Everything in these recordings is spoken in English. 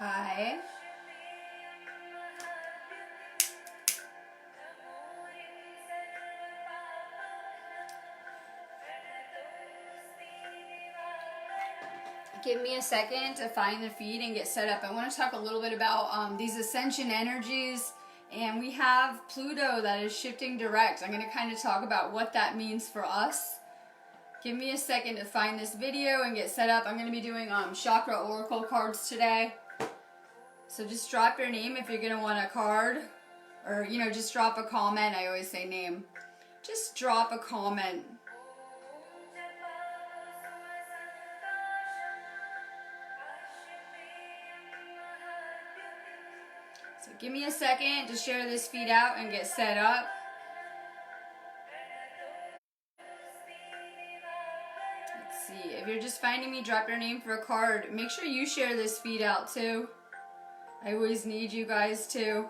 Hi. Give me a second to find the feed and get set up. I want to talk a little bit about these ascension energies, and we have Pluto that is shifting direct. I'm going to kind of talk about what that means for us. Give me a second to find this video and get set up. I'm going to be doing chakra oracle cards today. So just drop your name if you're going to want a card, or just drop a comment. I always say name. Just drop a comment. So give me a second to share this feed out and get set up. Let's see. If you're just finding me, drop your name for a card. Make sure you share this feed out too. I always need you guys too.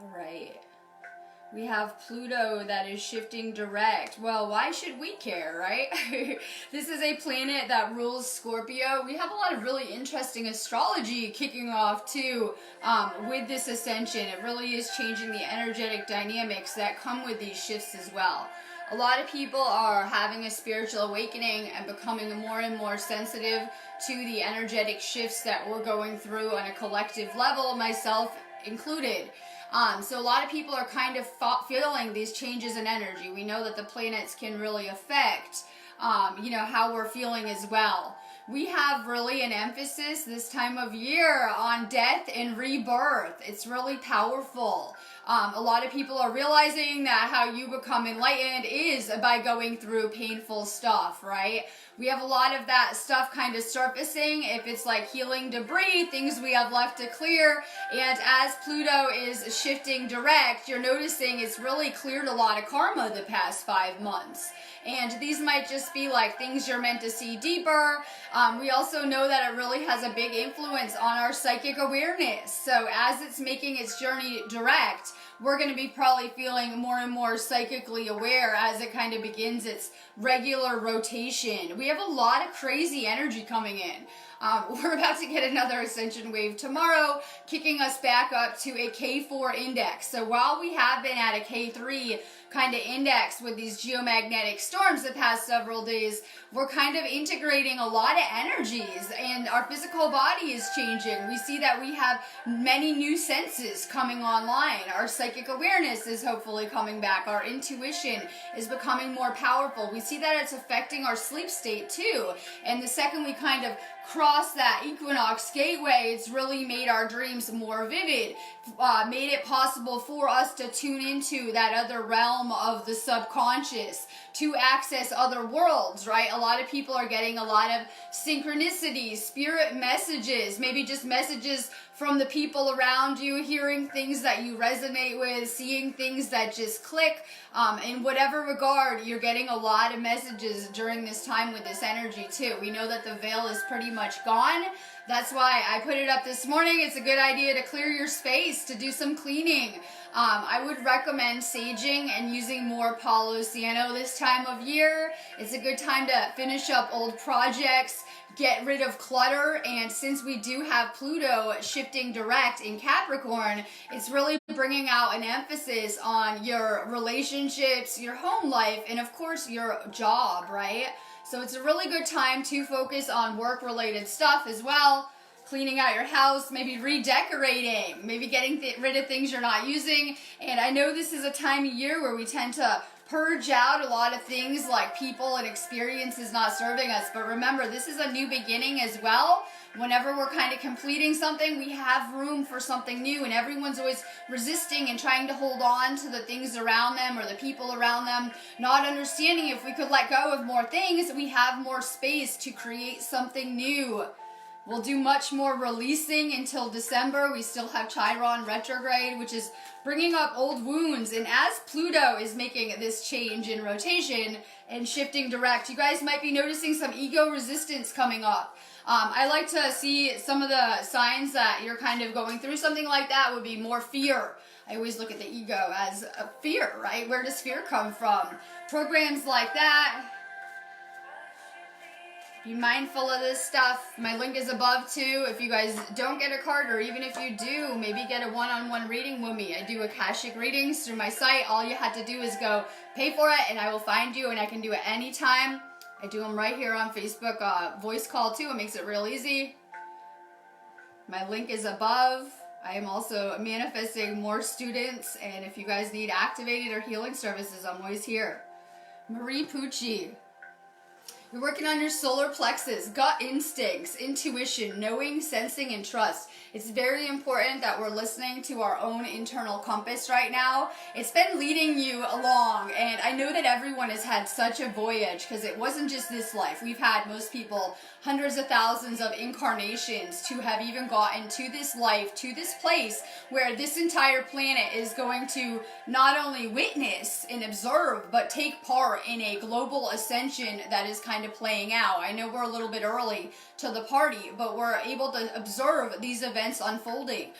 All right. We have Pluto that is shifting direct. Well, why should we care, right? This is a planet that rules Scorpio. We have a lot of really interesting astrology kicking off too with this ascension. It really is changing the energetic dynamics that come with these shifts as well. A lot of people are having a spiritual awakening and becoming more and more sensitive to the energetic shifts that we're going through on a collective level, myself included. So a lot of people are kind of feeling these changes in energy. We know that the planets can really affect, how we're feeling as well. We have really an emphasis this time of year on death and rebirth. It's really powerful. A lot of people are realizing that how you become enlightened is by going through painful stuff, right? We have a lot of that stuff kind of surfacing. If it's like healing debris, things we have left to clear. And as Pluto is shifting direct, you're noticing it's really cleared a lot of karma the past 5 months. And these might just be like things you're meant to see deeper. We also know that it really has a big influence on our psychic awareness. So as it's making its journey direct, we're going to be probably feeling more and more psychically aware as it kind of begins its regular rotation. We have a lot of crazy energy coming in. We're about to get another ascension wave tomorrow, kicking us back up to a K4 index. So while we have been at a K3 kind of index with these geomagnetic storms the past several days, we're kind of integrating a lot of energies, and our physical body is changing. We see that we have many new senses coming online. Our psychic awareness is hopefully coming back. Our intuition is becoming more powerful. We see that it's affecting our sleep state too. And the second we kind of cross that equinox gateway, it's really made our dreams more vivid, made it possible for us to tune into that other realm of the subconscious, to access other worlds, right? A lot of people are getting a lot of synchronicities, spirit messages, maybe just messages from the people around you, hearing things that you resonate with, seeing things that just click. In whatever regard, you're getting a lot of messages during this time with this energy too. We know that the veil is pretty much gone. That's why I put it up this morning. It's a good idea to clear your space, to do some cleaning. I would recommend saging and using more Palo Santo this time of year. It's a good time to finish up old projects, get rid of clutter, and since we do have Pluto shifting direct in Capricorn, it's really bringing out an emphasis on your relationships, your home life, and of course your job, right? So it's a really good time to focus on work-related stuff as well. Cleaning out your house, maybe redecorating, maybe getting rid of things you're not using. And I know this is a time of year where we tend to purge out a lot of things like people and experiences not serving us. But remember, this is a new beginning as well. Whenever we're kind of completing something, we have room for something new, and everyone's always resisting and trying to hold on to the things around them or the people around them, not understanding if we could let go of more things, we have more space to create something new. We'll do much more releasing until December. We still have Chiron retrograde, which is bringing up old wounds. And as Pluto is making this change in rotation and shifting direct, you guys might be noticing some ego resistance coming up. I like to see some of the signs that you're kind of going through something like that would be more fear. I always look at the ego as a fear, right? Where does fear come from? Programs like that. Be mindful of this stuff. My link is above too. If you guys don't get a card, or even if you do, maybe get a one-on-one reading with me. I do Akashic readings through my site. All you have to do is go pay for it, and I will find you, and I can do it anytime. I do them right here on Facebook, voice call too. It makes it real easy. My link is above. I am also manifesting more students, and if you guys need activated or healing services, I'm always here. Marie Pucci. You're working on your solar plexus, gut instincts, intuition, knowing, sensing, and trust. It's very important that we're listening to our own internal compass right now. It's been leading you along, and I know that everyone has had such a voyage because it wasn't just this life. We've had, most people, hundreds of thousands of incarnations to have even gotten to this life, to this place where this entire planet is going to not only witness and observe, but take part in a global ascension that is kind of playing out. I know we're a little bit early to the party, but we're able to observe these events unfolding.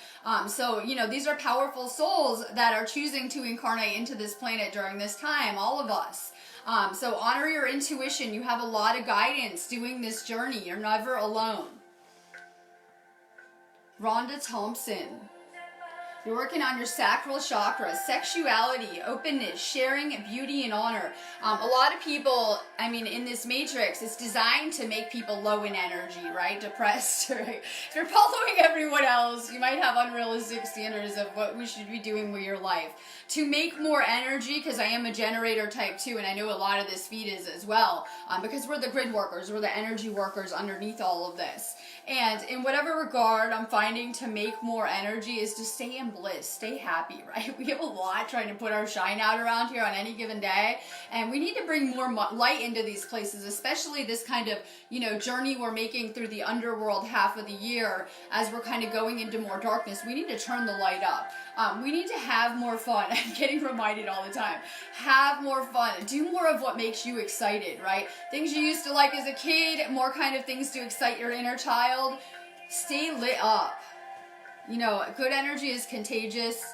So, you know, these are powerful souls that are choosing to incarnate into this planet during this time, all of us. So honor your intuition. You have a lot of guidance doing this journey. You're never alone. Rhonda Thompson. You're working on your sacral chakra, sexuality, openness, sharing, beauty, and honor. A lot of people, I mean, in this matrix, it's designed to make people low in energy, right? Depressed, right? If you're following everyone else, you might have unrealistic standards of what we should be doing with your life. To make more energy, because I am a generator type 2, and I know a lot of this feed is as well, because we're the grid workers, we're the energy workers underneath all of this. And in whatever regard, I'm finding to make more energy is to stay in bliss, stay happy, right? We have a lot trying to put our shine out around here on any given day, and we need to bring more light into these places, especially this kind of, you know, journey we're making through the underworld half of the year as we're kind of going into more darkness. We need to turn the light up. We need to have more fun. I'm getting reminded all the time. Have more fun. Do more of what makes you excited, right? Things you used to like as a kid, more kind of things to excite your inner child. Stay lit up. You know, good energy is contagious.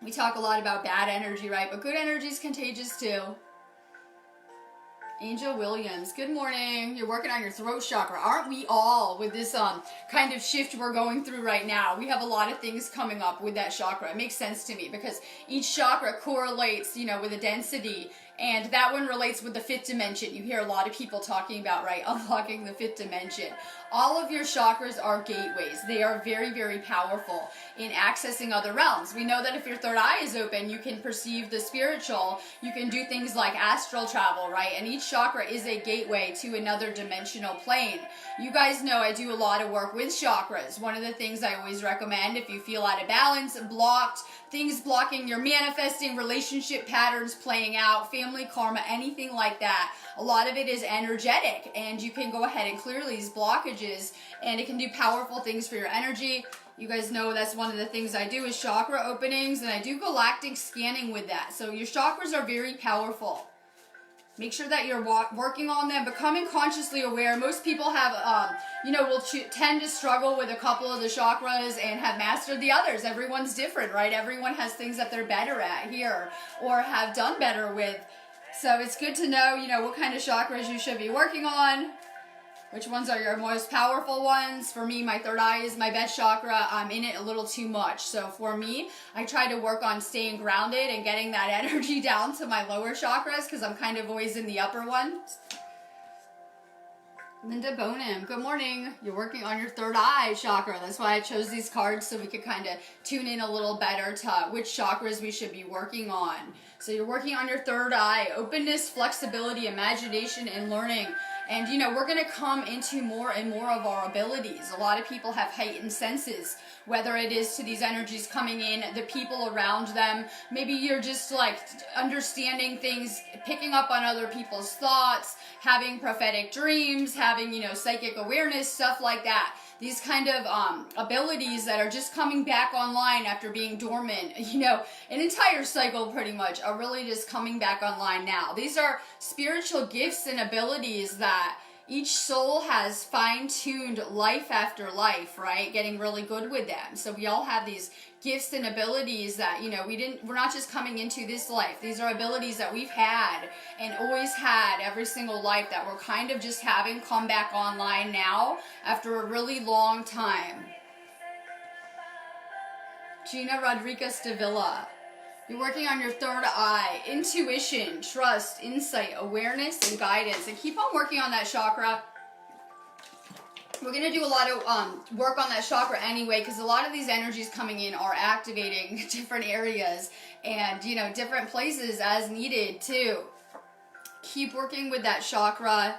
We talk a lot about bad energy, right? But good energy is contagious too. Angel Williams, good morning. You're working on your throat chakra. Aren't we all with this kind of shift we're going through right now? We have a lot of things coming up with that chakra. It makes sense to me because each chakra correlates, you know, with a density, and that one relates with the fifth dimension. You hear a lot of people talking about, right, unlocking the fifth dimension. All of your chakras are gateways. They are very, very powerful in accessing other realms. We know that if your third eye is open, you can perceive the spiritual. You can do things like astral travel, right? And each chakra is a gateway to another dimensional plane. You guys know I do a lot of work with chakras. One of the things I always recommend, if you feel out of balance, blocked, things blocking your manifesting, relationship patterns playing out, family karma, anything like that, a lot of it is energetic, and you can go ahead and clear these blockages, and it can do powerful things for your energy. You guys know that's one of the things I do is chakra openings, and I do galactic scanning with that. So your chakras are very powerful. Make sure that you're working on them, becoming consciously aware. Most people have, you know, will tend to struggle with a couple of the chakras and have mastered the others. Everyone's different, right? Everyone has things that they're better at here or have done better with. So it's good to know, you know, what kind of chakras you should be working on. Which ones are your most powerful ones? For me, my third eye is my best chakra. I'm in it a little too much. So for me, I try to work on staying grounded and getting that energy down to my lower chakras because I'm kind of always in the upper ones. Linda Bonham, good morning. You're working on your third eye chakra. That's why I chose these cards so we could kind of tune in a little better to which chakras we should be working on. So you're working on your third eye, openness, flexibility, imagination, and learning. And, you know, we're going to come into more and more of our abilities. A lot of people have heightened senses, whether it is to these energies coming in, the people around them. Maybe you're just like understanding things, picking up on other people's thoughts, having prophetic dreams, having, you know, psychic awareness, stuff like that. These kind of abilities that are just coming back online after being dormant, you know, an entire cycle pretty much, are really just coming back online now. These are spiritual gifts and abilities that each soul has fine-tuned life after life, right? Getting really good with them. So we all have these gifts and abilities that, you know, we're not just coming into this life. These are abilities that we've had and always had every single life that we're kind of just having come back online now after a really long time. Gina Rodriguez de Villa. You're working on your third eye, intuition, trust, insight, awareness, and guidance. And keep on working on that chakra. We're going to do a lot of work on that chakra anyway, because a lot of these energies coming in are activating different areas and, you know, different places as needed too. Keep working with that chakra.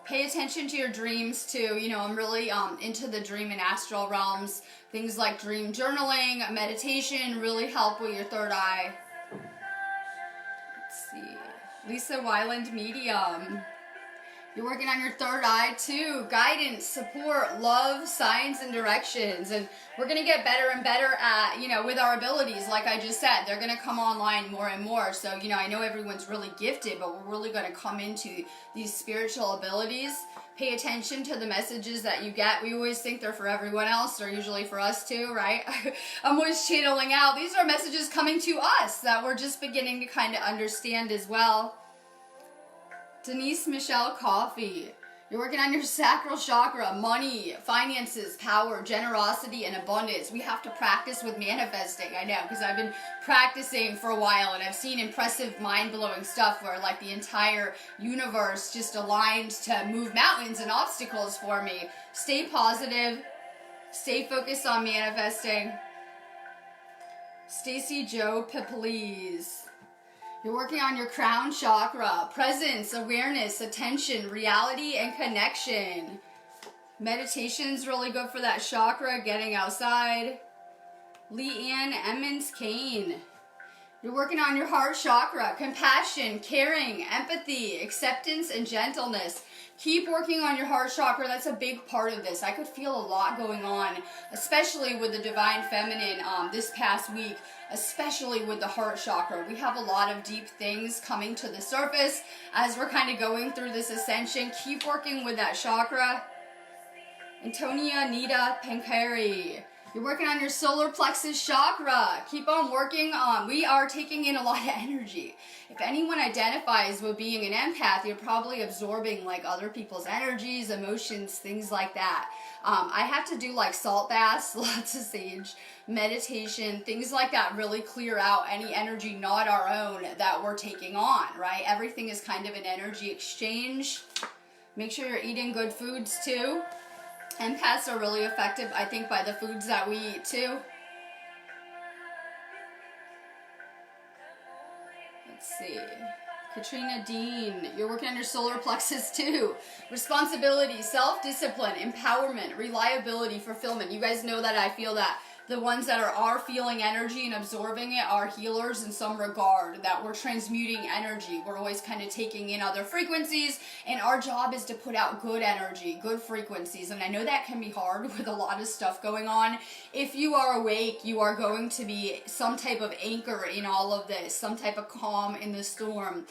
Pay attention to your dreams too. You know, I'm really into the dream and astral realms. Things like dream journaling, meditation really help with your third eye. Let's see. Lisa Weiland, medium. You're working on your third eye too. Guidance, support, love, signs, and directions. And we're going to get better and better at, you know, with our abilities. Like I just said, they're going to come online more and more. So, you know, I know everyone's really gifted, but we're really going to come into these spiritual abilities. Pay attention to the messages that you get. We always think they're for everyone else. They're usually for us too, right? I'm always channeling out. These are messages coming to us that we're just beginning to kind of understand as well. Denise Michelle Coffey. You're working on your sacral chakra, money, finances, power, generosity, and abundance. We have to practice with manifesting, I know, because I've been practicing for a while and I've seen impressive, mind-blowing stuff where like the entire universe just aligned to move mountains and obstacles for me. Stay positive. Stay focused on manifesting. Stacy Joe Piplese. You're working on your crown chakra, presence, awareness, attention, reality, and connection. Meditation's really good for that chakra, getting outside. Leanne Emmons Kane. You're working on your heart chakra, compassion, caring, empathy, acceptance, and gentleness. Keep working on your heart chakra. That's a big part of this. I could feel a lot going on, especially with the Divine Feminine this past week, especially with the heart chakra. We have a lot of deep things coming to the surface as we're kind of going through this ascension. Keep working with that chakra. Antonia Nita Pankari. You're working on your solar plexus chakra. Keep on working on. We are taking in a lot of energy. If anyone identifies with being an empath, you're probably absorbing like other people's energies, emotions, things like that. I have to do like salt baths, lots of sage, meditation, things like that really clear out any energy not our own that we're taking on, right? Everything is kind of an energy exchange. Make sure you're eating good foods too. Empaths are really effective, I think, by the foods that we eat too. Let's see. Katrina Dean, you're working on your solar plexus too. Responsibility, self-discipline, empowerment, reliability, fulfillment. You guys know that I feel that the ones that are feeling energy and absorbing it are healers in some regard, that we're transmuting energy. We're always kind of taking in other frequencies, and our job is to put out good energy, good frequencies. And I know that can be hard with a lot of stuff going on. If you are awake, you are going to be some type of anchor in all of this, some type of calm in the storm,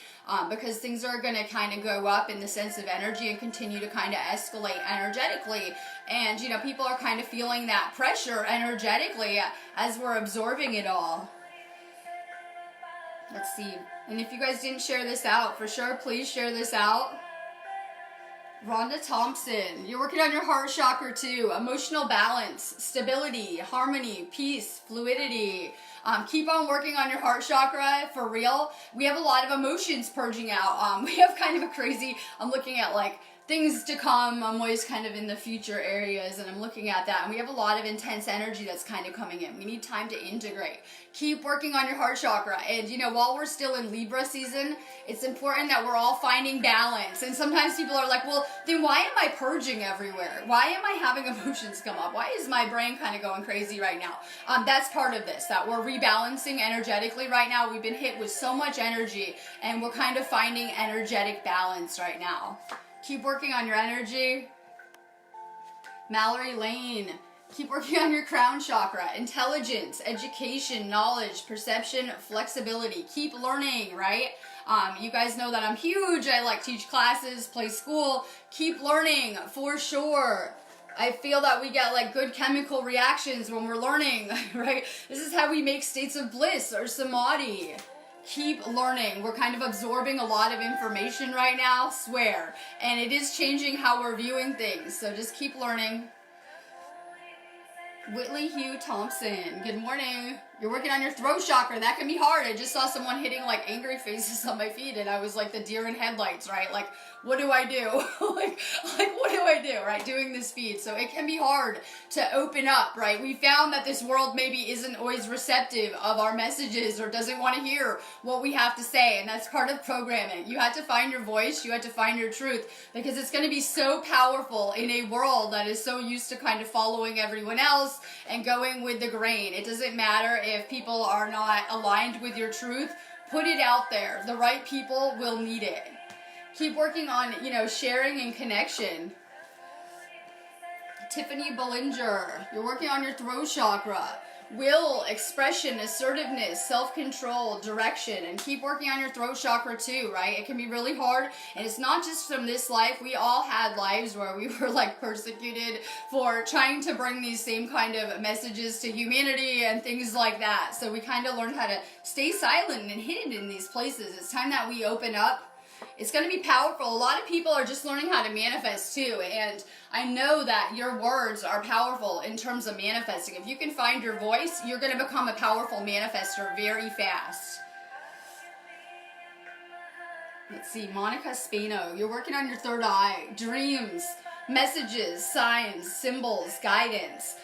because things are going to kind of go up in the sense of energy and continue to kind of escalate energetically. And, you know, people are kind of feeling that pressure energetically as we're absorbing it all. Let's see. And if you guys didn't share this out, for sure, please share this out. Rhonda Thompson, you're working on your heart chakra too. Emotional balance, stability, harmony, peace, fluidity. Keep on working on your heart chakra, for real. We have a lot of emotions purging out. We have kind of a crazy, I'm looking at like things to come. I'm always kind of in the future areas, and I'm looking at that, and we have a lot of intense energy that's kind of coming in. We need time to integrate. Keep working on your heart chakra, and you know, while we're still in Libra season, it's important that we're all finding balance. And sometimes people are like, well, then why am I purging everywhere? Why am I having emotions come up? Why is my brain kind of going crazy right now? That's part of this, that we're rebalancing energetically right now. We've been hit with so much energy, and we're kind of finding energetic balance right now. Keep working on your energy. Mallory Lane, keep working on your crown chakra. Intelligence, education, knowledge, perception, flexibility. Keep learning, right? You guys know that I'm huge. I like teach classes, play school. Keep learning for sure. I feel that we get like good chemical reactions when we're learning, right? This is how we make states of bliss or samadhi. Keep learning. We're kind of absorbing a lot of information right now, swear. And it is changing how we're viewing things, so just keep learning. Whitley Hugh Thompson, good morning. You're working on your throat chakra. That can be hard. I just saw someone hitting like angry faces on my feed, and I was like the deer in headlights, right? Like, what do I do? like what do I do, right? Doing this feed. So it can be hard to open up, right? We found that this world maybe isn't always receptive of our messages or doesn't want to hear what we have to say. And that's part of programming. You have to find your voice. You have to find your truth, because it's going to be so powerful in a world that is so used to kind of following everyone else and going with the grain. It doesn't matter if people are not aligned with your truth. Put it out there. The right people will need it. Keep working on, you know, sharing and connection. Tiffany Bollinger, you're working on your throat chakra. Will, expression, assertiveness, self-control, direction, and keep working on your throat chakra too, right? It can be really hard, and it's not just from this life. We all had lives where we were like persecuted for trying to bring these same kind of messages to humanity and things like that. So we kind of learned how to stay silent and hidden in these places. It's time that we open up. It's going to be powerful. A lot of people are just learning how to manifest too, and I know that your words are powerful in terms of manifesting. If you can find your voice, you're going to become a powerful manifester very fast. Let's see, Monica Spano, you're working on your third eye. Dreams, messages, signs, symbols, guidance.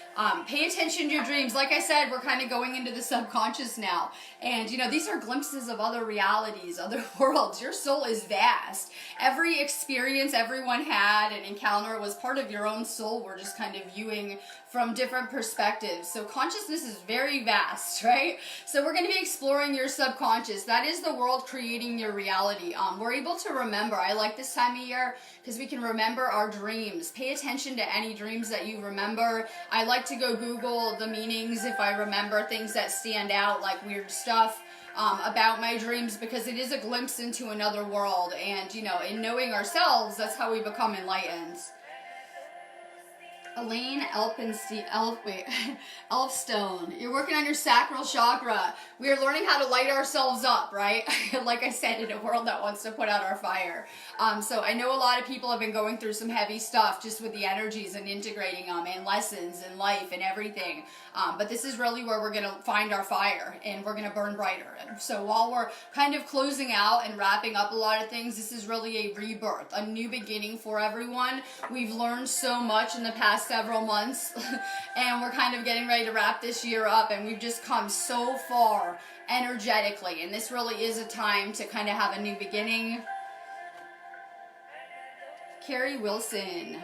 Pay attention to your dreams. Like I said, we're kind of going into the subconscious now. And, you know, these are glimpses of other realities, other worlds. Your soul is vast. Every experience everyone had and encounter was part of your own soul. We're just kind of viewing from different perspectives. So consciousness is very vast, right? So we're going to be exploring your subconscious. That is the world creating your reality. We're able to remember. I like this time of year because we can remember our dreams. Pay attention to any dreams that you remember. I like to go Google the meanings if I remember things that stand out, like weird stuff about my dreams, because it is a glimpse into another world. And, you know, in knowing ourselves, that's how we become enlightened. Elaine Elfstone, you're working on your sacral chakra. We are learning how to light ourselves up, right? Like I said, in a world that wants to put out our fire. So I know a lot of people have been going through some heavy stuff just with the energies and integrating them and lessons and life and everything. But this is really where we're going to find our fire and we're going to burn brighter. And so while we're kind of closing out and wrapping up a lot of things, this is really a rebirth, a new beginning for everyone. We've learned so much in the past several months and we're kind of getting ready to wrap this year up, and we've just come so far energetically, and this really is a time to kind of have a new beginning. Carrie Wilson,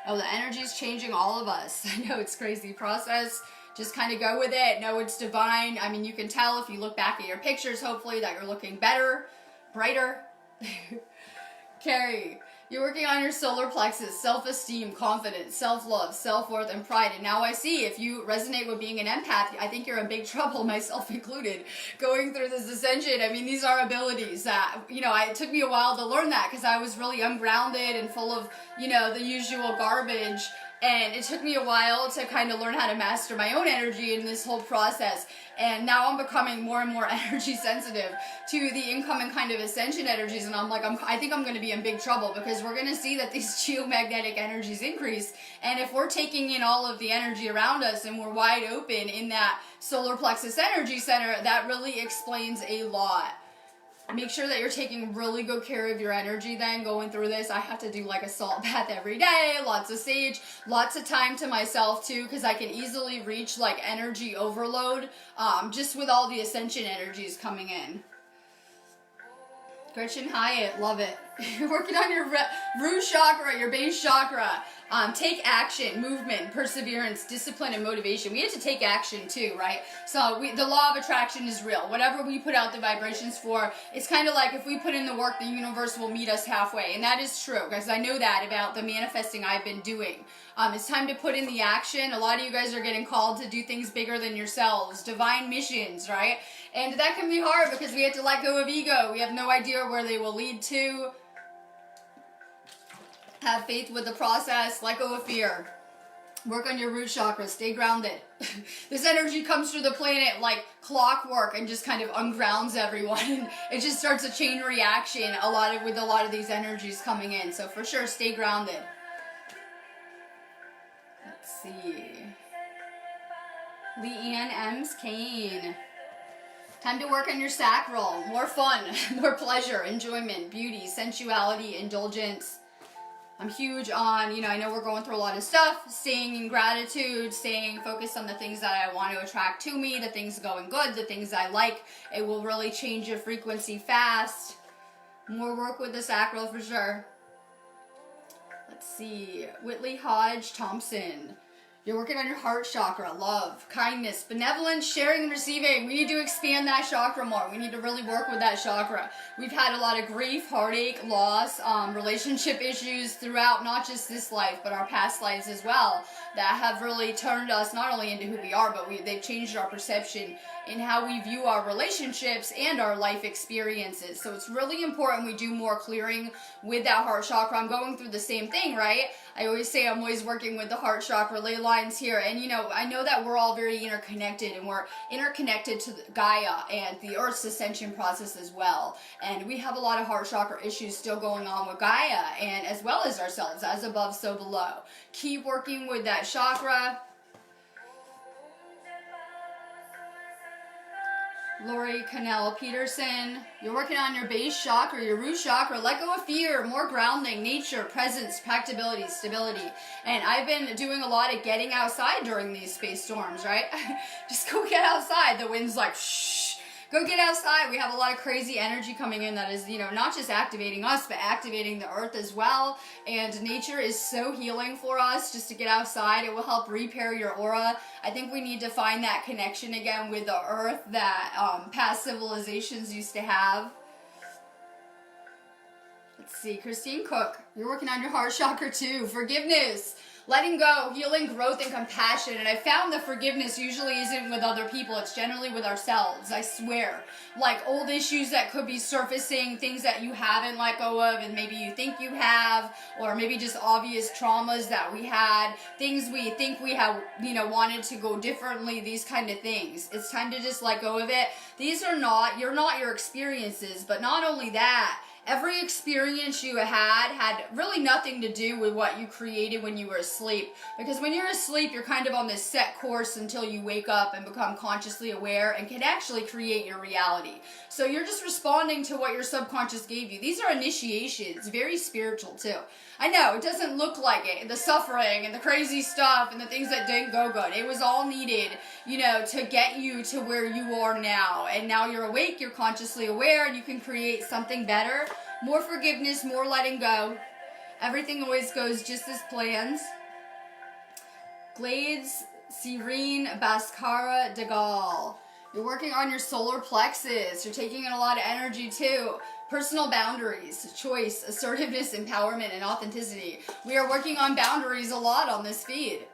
oh, the energy is changing all of us. I know it's crazy process. Just kind of go with it. Know it's divine. I mean, you can tell if you look back at your pictures, hopefully, that you're looking better, brighter. Carrie, you're working on your solar plexus, self-esteem, confidence, self-love, self-worth, and pride. And now I see, if you resonate with being an empath, I think you're in big trouble, myself included, going through this ascension. I mean, these are abilities that, you know, it took me a while to learn that because I was really ungrounded and full of, you know, the usual garbage. And it took me a while to kind of learn how to master my own energy in this whole process. And now I'm becoming more and more energy sensitive to the incoming kind of ascension energies. And I'm like, I think I'm going to be in big trouble, because we're going to see that these geomagnetic energies increase. And if we're taking in all of the energy around us and we're wide open in that solar plexus energy center, that really explains a lot. Make sure that you're taking really good care of your energy then going through this. I have to do like a salt bath every day, lots of sage, lots of time to myself too, because I can easily reach like energy overload just with all the ascension energies coming in. Gretchen Hyatt, love it. You're working on your root chakra, your base chakra. Take action, movement, perseverance, discipline, and motivation. We have to take action too, right? So the law of attraction is real. Whatever we put out the vibrations for, it's kind of like if we put in the work, the universe will meet us halfway. And that is true, because I know that about the manifesting I've been doing. It's time to put in the action. A lot of you guys are getting called to do things bigger than yourselves, divine missions, right? And that can be hard because we have to let go of ego. We have no idea where they will lead to. Have faith with the process, let go of fear. Work on your root chakra, stay grounded. This energy comes through the planet like clockwork and just kind of ungrounds everyone. It just starts a chain reaction with a lot of these energies coming in. So for sure, stay grounded. Let's see. Leanne M's Kane. Time to work on your sacral. More fun, more pleasure, enjoyment, beauty, sensuality, indulgence. I'm huge on, I know we're going through a lot of stuff, staying in gratitude, staying focused on the things that I want to attract to me, the things going good, the things I like. It will really change your frequency fast. More work with the sacral for sure. Let's see. Whitley Hodge Thompson. You're working on your heart chakra, love, kindness, benevolence, sharing and receiving. We need to expand that chakra more. We need to really work with that chakra. We've had a lot of grief, heartache, loss, relationship issues throughout not just this life, but our past lives as well, that have really turned us not only into who we are, but they've changed our perception in how we view our relationships and our life experiences. So it's really important we do more clearing with that heart chakra. I'm going through the same thing, right? I always say I'm always working with the heart chakra ley lines here. And I know that we're all very interconnected, and we're interconnected to Gaia and the Earth's ascension process as well. And we have a lot of heart chakra issues still going on with Gaia, and as well as ourselves, as above, so below. Keep working with that chakra. Lori Cannell Peterson, you're working on your base chakra, your root chakra. Let go of fear, more grounding, nature, presence, practicability, stability. And I've been doing a lot of getting outside during these space storms, right? Just go get outside. The wind's like, shh. Go get outside. We have a lot of crazy energy coming in that is, not just activating us, but activating the earth as well. And nature is so healing for us just to get outside. It will help repair your aura. I think we need to find that connection again with the earth that past civilizations used to have. Let's see, Christine Cook, you're working on your heart chakra too. Forgiveness. Letting go, healing, growth, and compassion. And I found that forgiveness usually isn't with other people. It's generally with ourselves, I swear. Like old issues that could be surfacing, things that you haven't let go of and maybe you think you have, or maybe just obvious traumas that we had, things we think we have, wanted to go differently, these kind of things. It's time to just let go of it. You're not your experiences, but not only that, every experience you had really nothing to do with what you created when you were asleep. Because when you're asleep, you're kind of on this set course until you wake up and become consciously aware and can actually create your reality. So you're just responding to what your subconscious gave you. These are initiations, very spiritual too. I know, it doesn't look like it, the suffering and the crazy stuff and the things that didn't go good. It was all needed, to get you to where you are now. And now you're awake, you're consciously aware, and you can create something better. More forgiveness, more letting go. Everything always goes just as planned. Glades Serene Bhaskara de Gaulle. You're working on your solar plexus. You're taking in a lot of energy too. Personal boundaries, choice, assertiveness, empowerment, and authenticity. We are working on boundaries a lot on this feed.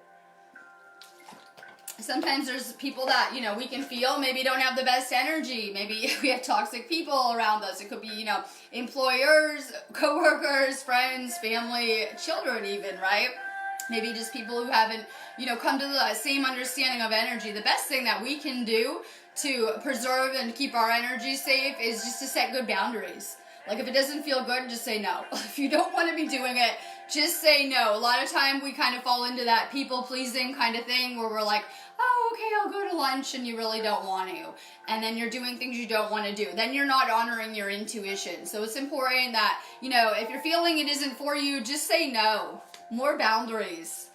Sometimes there's people that, we can feel maybe don't have the best energy. Maybe we have toxic people around us. It could be, employers, coworkers, friends, family, children even, right? Maybe just people who haven't, come to the same understanding of energy. The best thing that we can do to preserve and keep our energy safe is just to set good boundaries. Like if it doesn't feel good, just say no. If you don't want to be doing it, Just say no. A lot of time we kind of fall into that people pleasing kind of thing where we're like, oh, okay, I'll go to lunch, and you really don't want to. And then you're doing things you don't want to do. Then you're not honoring your intuition. So it's important that, you know, if you're feeling it isn't for you, just say no. More boundaries.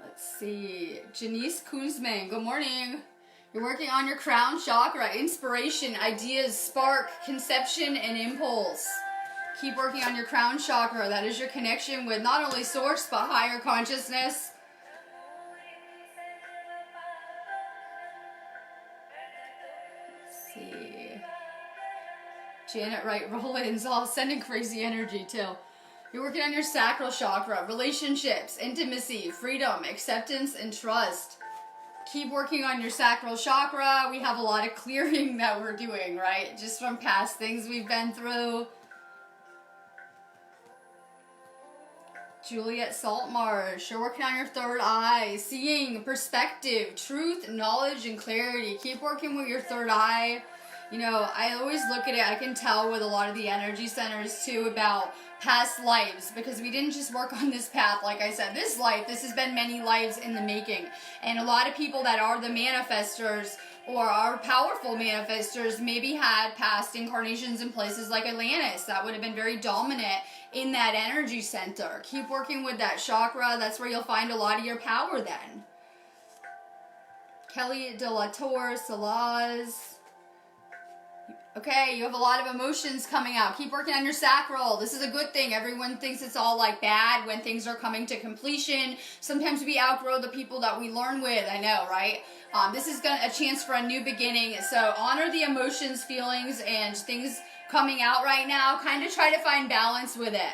Let's see. Janice Kuzman, good morning. You're working on your crown chakra. Inspiration, ideas, spark, conception, and impulse. Keep working on your crown chakra. That is your connection with not only source, but higher consciousness. Let's see. Janet Wright Rollins, all sending crazy energy too. You're working on your sacral chakra. Relationships, intimacy, freedom, acceptance, and trust. Keep working on your sacral chakra. We have a lot of clearing that we're doing, right? Just from past things we've been through. Juliet Saltmarsh, you're working on your third eye, seeing, perspective, truth, knowledge, and clarity. Keep working with your third eye. You know, I always look at it, I can tell with a lot of the energy centers too about past lives, because we didn't just work on this path, like I said, this life, this has been many lives in the making. And a lot of people that are the manifestors or are powerful manifestors maybe had past incarnations in places like Atlantis that would have been very dominant in that energy center. Keep working with that chakra. That's where you'll find a lot of your power then. Kelly De La Torre, Salaz. Okay, you have a lot of emotions coming out. Keep working on your sacral. This is a good thing. Everyone thinks it's all like bad when things are coming to completion. Sometimes we outgrow the people that we learn with. I know, right? This is a chance for a new beginning. So honor the emotions, feelings, and things coming out right now. Kind of try to find balance with it.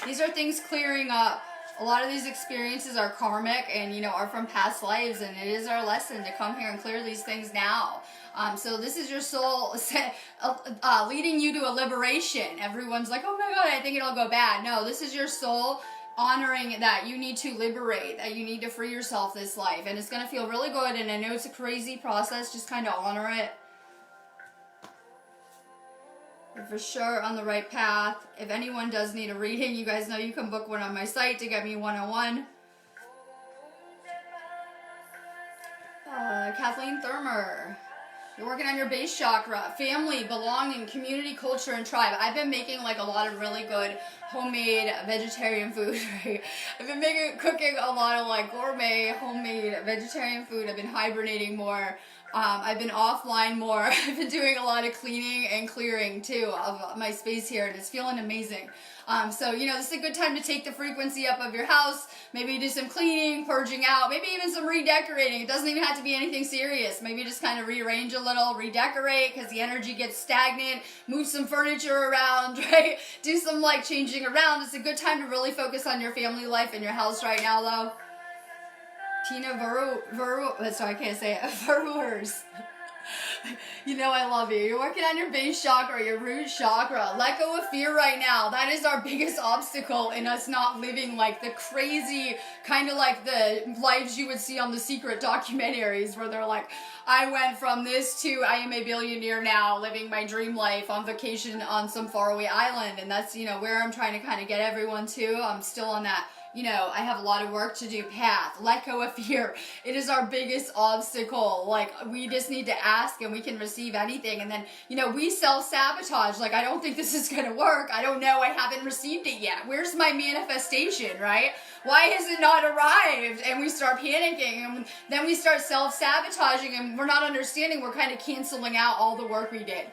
These are things clearing up. A lot of these experiences are karmic and, you know, are from past lives, and it is our lesson to come here and clear these things now. So this is your soul leading you to a liberation. Everyone's like, oh my God, I think it'll go bad. No, this is your soul honoring that you need to liberate, that you need to free yourself this life. And it's going to feel really good, and I know it's a crazy process. Just kind of honor it. You're for sure on the right path. If anyone does need a reading, you guys know you can book one on my site to get me one-on-one. Kathleen Thurmer. You're working on your base chakra, family, belonging, community, culture, and tribe. I've been making like a lot of really good homemade vegetarian food, right? I've been cooking a lot of like gourmet, homemade vegetarian food. I've been hibernating more. I've been offline more. I've been doing a lot of cleaning and clearing too of my space here, and it's feeling amazing. So, you know, this is a good time to take the frequency up of your house, maybe do some cleaning, purging out, maybe even some redecorating. It doesn't even have to be anything serious. Maybe just kind of rearrange a little, redecorate, because the energy gets stagnant, move some furniture around, right? Do some like changing around. It's a good time to really focus on your family life in your house right now though. Tina sorry, I can't say it. Verwers. You know I love you. You're working on your base chakra, your root chakra. Let go of fear right now. That is our biggest obstacle in us not living like the crazy, kind of like the lives you would see on the Secret documentaries where they're like, I went from this to I am a billionaire now, living my dream life on vacation on some faraway island. And that's, you know, where I'm trying to kind of get everyone to. I'm still on that, you know, I have a lot of work to do path. Let go of fear. It is our biggest obstacle. Like, we just need to ask and we can receive anything. And then, you know, we self-sabotage. Like, I don't think this is going to work. I don't know. I haven't received it yet. Where's my manifestation, right? Why has it not arrived? And we start panicking, and then we start self-sabotaging, and we're not understanding. We're kind of canceling out all the work we did.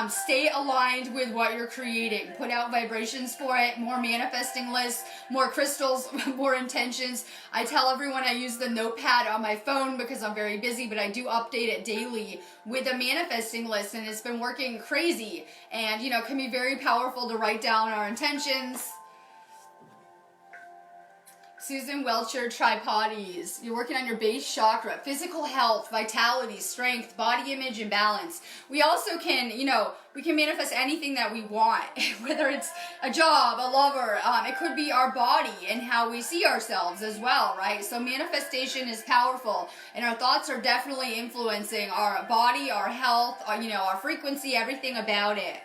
Stay aligned with what you're creating. Put out vibrations for it, more manifesting lists, more crystals, more intentions. I tell everyone I use the notepad on my phone because I'm very busy, but I do update it daily with a manifesting list, and it's been working crazy. And, you know, it can be very powerful to write down our intentions. Susan Welcher, Tripodes. You're working on your base chakra, physical health, vitality, strength, body image, and balance. We also can, you know, we can manifest anything that we want, whether it's a job, a lover, it could be our body and how we see ourselves as well, right? So manifestation is powerful, and our thoughts are definitely influencing our body, our health, our, you know, our frequency, everything about it.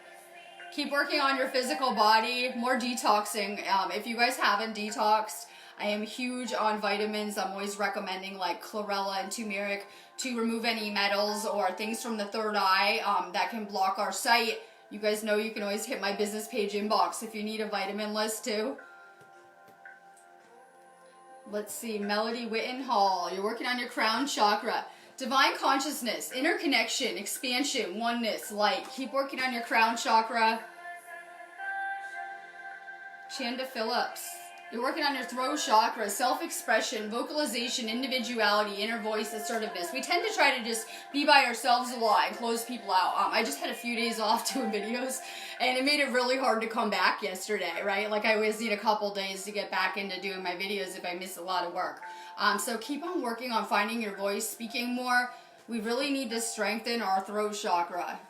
Keep working on your physical body, more detoxing. If you guys haven't detoxed, I am huge on vitamins. I'm always recommending like chlorella and turmeric to remove any metals or things from the third eye that can block our sight. You guys know you can always hit my business page inbox if you need a vitamin list too. Let's see, Melody Wittenhall, you're working on your crown chakra. Divine consciousness, interconnection, expansion, oneness, light. Keep working on your crown chakra. Chanda Phillips, you're working on your throat chakra, self-expression, vocalization, individuality, inner voice, assertiveness. We tend to try to just be by ourselves a lot and close people out. I just had a few days off doing videos, and it made it really hard to come back yesterday, right? Like I always need a couple days to get back into doing my videos if I miss a lot of work. So keep on working on finding your voice, speaking more. We really need to strengthen our throat chakra.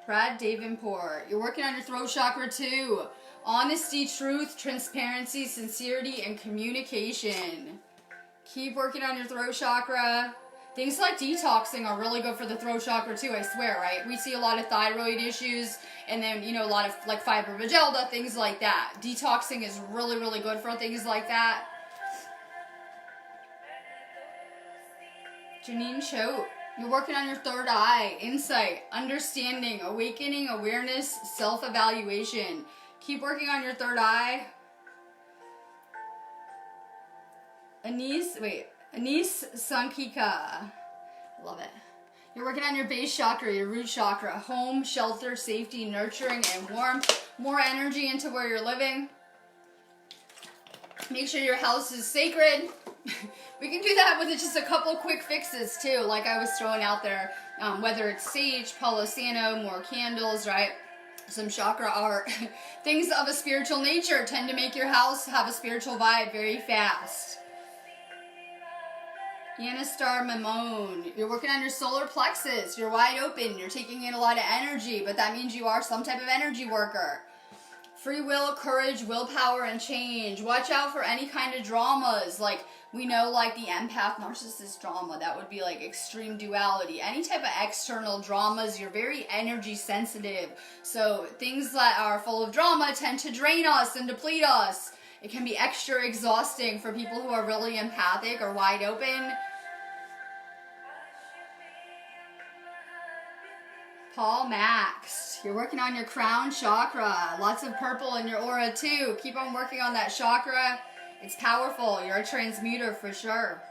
Brad Davenport, you're working on your throat chakra too. Honesty, truth, transparency, sincerity, and communication. Keep working on your throat chakra. Things like detoxing are really good for the throat chakra too, I swear, right? We see a lot of thyroid issues and then, you know, a lot of like fibromyalgia, things like that. Detoxing is really, really good for things like that. Janine Choate, you're working on your third eye, insight, understanding, awakening, awareness, self-evaluation. Keep working on your third eye. Anise Sankika. Love it. You're working on your base chakra, your root chakra. Home, shelter, safety, nurturing, and warmth. More energy into where you're living. Make sure your house is sacred. We can do that with just a couple quick fixes too, like I was throwing out there. Whether it's sage, Palo Santo, more candles, right? Some chakra art. Things of a spiritual nature tend to make your house have a spiritual vibe very fast. Yannistar Mamone, you're working on your solar plexus. You're wide open. You're taking in a lot of energy, but that means you are some type of energy worker. Free will, courage, willpower, and change. Watch out for any kind of dramas. Like, we know, like, the empath narcissist drama. That would be, like, extreme duality. Any type of external dramas, you're very energy sensitive. So, things that are full of drama tend to drain us and deplete us. It can be extra exhausting for people who are really empathic or wide open. Paul Max, you're working on your crown chakra. Lots of purple in your aura too. Keep on working on that chakra. It's powerful. You're a transmuter for sure.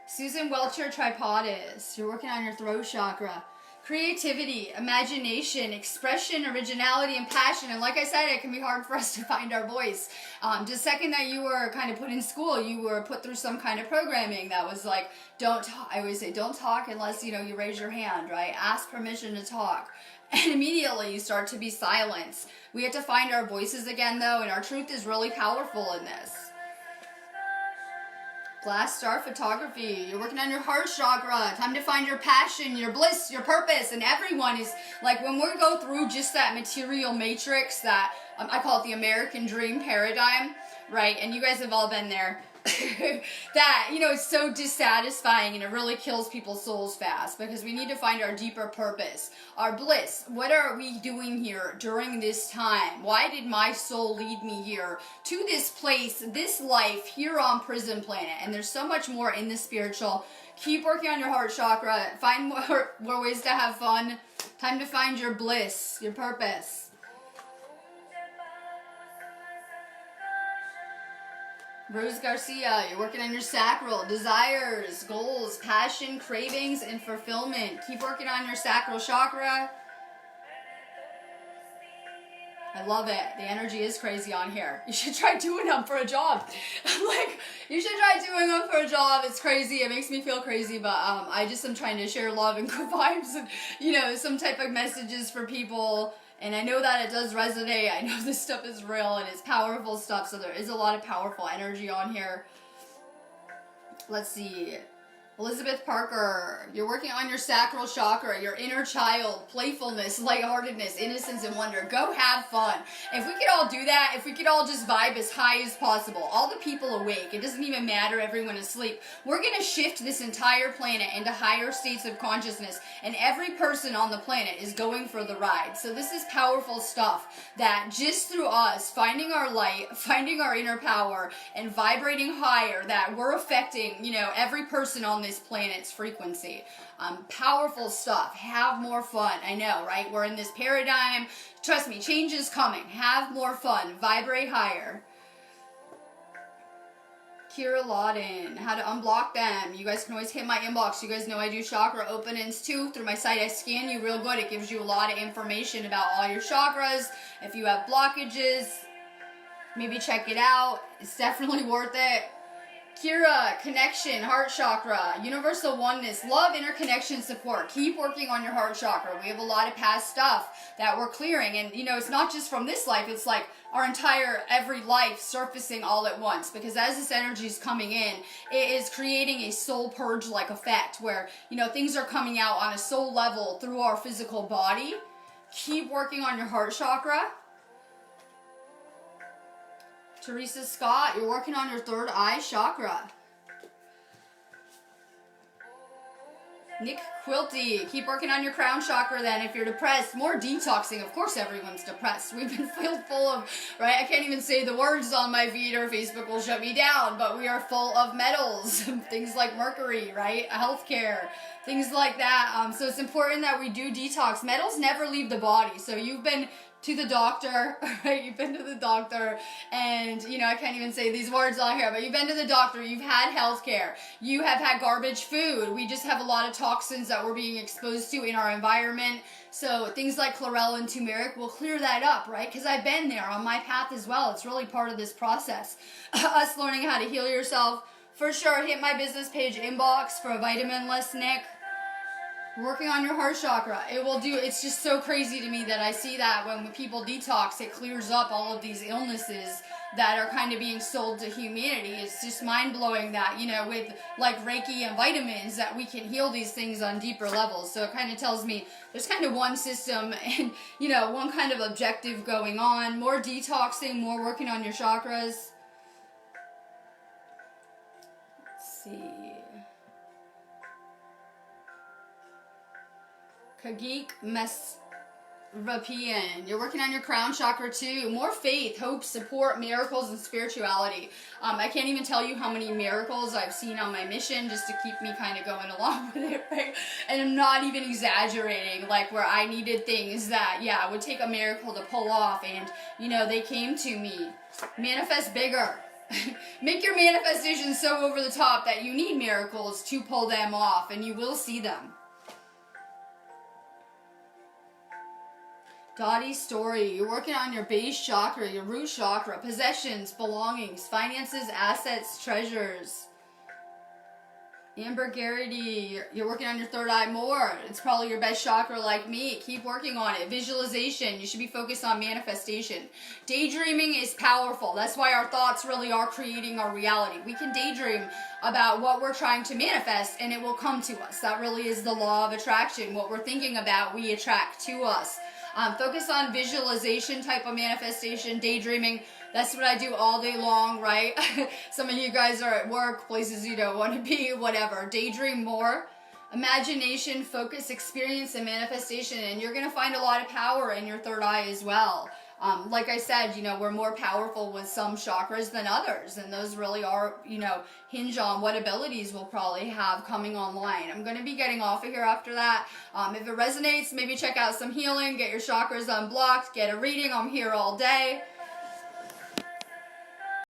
Susan Welcher Tripodis, you're working on your throat chakra. Creativity, imagination, expression, originality, and passion. And like I said, it can be hard for us to find our voice. The second that you were kind of put in school, you were put through some kind of programming that was like, don't talk. I always say, don't talk unless, you know, you raise your hand, right? Ask permission to talk. And immediately you start to be silenced. We have to find our voices again, though, and our truth is really powerful in this. Glass Star Photography, you're working on your heart chakra. Time to find your passion, your bliss, your purpose. And everyone is, like, when we go through just that material matrix, that, I call it the American dream paradigm, right? And you guys have all been there. That, you know, it's so dissatisfying and it really kills people's souls fast because we need to find our deeper purpose, our bliss. What are we doing here during this time? Why did my soul lead me here to this place, this life here on Prison Planet? And there's so much more in the spiritual. Keep working on your heart chakra. Find more ways to have fun. Time to find your bliss, your purpose. Rose Garcia, you're working on your sacral, desires, goals, passion, cravings, and fulfillment. Keep working on your sacral chakra. I love it. The energy is crazy on here. You should try doing them for a job. Like, you should try doing them for a job. It's crazy. It makes me feel crazy, but I just am trying to share love and good vibes and, you know, some type of messages for people. And I know that it does resonate. I know this stuff is real and it's powerful stuff. So there is a lot of powerful energy on here. Let's see. Elizabeth Parker, you're working on your sacral chakra, your inner child, playfulness, lightheartedness, innocence, and wonder. Go have fun. If we could all do that, if we could all just vibe as high as possible, all the people awake, it doesn't even matter everyone asleep, we're going to shift this entire planet into higher states of consciousness, and every person on the planet is going for the ride. So this is powerful stuff that just through us finding our light, finding our inner power, and vibrating higher, that we're affecting, every person on this planet's frequency. Powerful stuff. Have more fun. I know, right? We're in this paradigm. Trust me, change is coming. Have more fun. Vibrate higher. Kira Lawden, how to unblock them. You guys can always hit my inbox. You guys know I do chakra openings too. Through my site, I scan you real good. It gives you a lot of information about all your chakras. If you have blockages, maybe check it out. It's definitely worth it. Kira, connection, heart chakra, universal oneness, love, interconnection, support. Keep working on your heart chakra. We have a lot of past stuff that we're clearing. And, it's not just from this life. It's like our entire every life surfacing all at once. Because as this energy is coming in, it is creating a soul purge-like effect where, things are coming out on a soul level through our physical body. Keep working on your heart chakra. Teresa Scott, you're working on your third eye chakra. Nick Quilty, keep working on your crown chakra then. If you're depressed, more detoxing. Of course everyone's depressed. We've been filled full of, right? I can't even say the words on my feed or Facebook will shut me down, but we are full of metals. Things like mercury, right? Healthcare, things like that. So it's important that we do detox. Metals never leave the body. So you've been to the doctor, right? You've been to the doctor and, I can't even say these words on here, but you've been to the doctor, you've had health care, you have had garbage food. We just have a lot of toxins that we're being exposed to in our environment. So things like chlorella and turmeric will clear that up, right? Because I've been there on my path as well. It's really part of this process. Us learning how to heal yourself. For sure, hit my business page inbox for a vitamin-less Nick. Working on your heart chakra. It's just so crazy to me that I see that when people detox, it clears up all of these illnesses that are kind of being sold to humanity. It's just mind-blowing that, with like Reiki and vitamins, that we can heal these things on deeper levels. So it kind of tells me there's kind of one system and, one kind of objective going on. More detoxing, more working on your chakras. Let's see. Kagik Mesrapian, you're working on your crown chakra too. More faith, hope, support, miracles, and spirituality. I can't even tell you how many miracles I've seen on my mission just to keep me kind of going along with it, right? And I'm not even exaggerating, like where I needed things that, it would take a miracle to pull off, and, they came to me. Manifest bigger. Make your manifestation so over the top that you need miracles to pull them off, and you will see them. Dottie Story, you're working on your base chakra, your root chakra, possessions, belongings, finances, assets, treasures. Amber Garrity, you're working on your third eye more. It's probably your best chakra like me. Keep working on it. Visualization, you should be focused on manifestation. Daydreaming is powerful. That's why our thoughts really are creating our reality. We can daydream about what we're trying to manifest and it will come to us. That really is the law of attraction. What we're thinking about, we attract to us. Focus on visualization type of manifestation, daydreaming. That's what I do all day long, right? Some of you guys are at work, places you don't want to be, whatever. Daydream more. Imagination, focus, experience, and manifestation. And you're going to find a lot of power in your third eye as well. Like I said, we're more powerful with some chakras than others. And those really are, hinge on what abilities we'll probably have coming online. I'm going to be getting off of here after that. If it resonates, maybe check out some healing, get your chakras unblocked, get a reading. I'm here all day.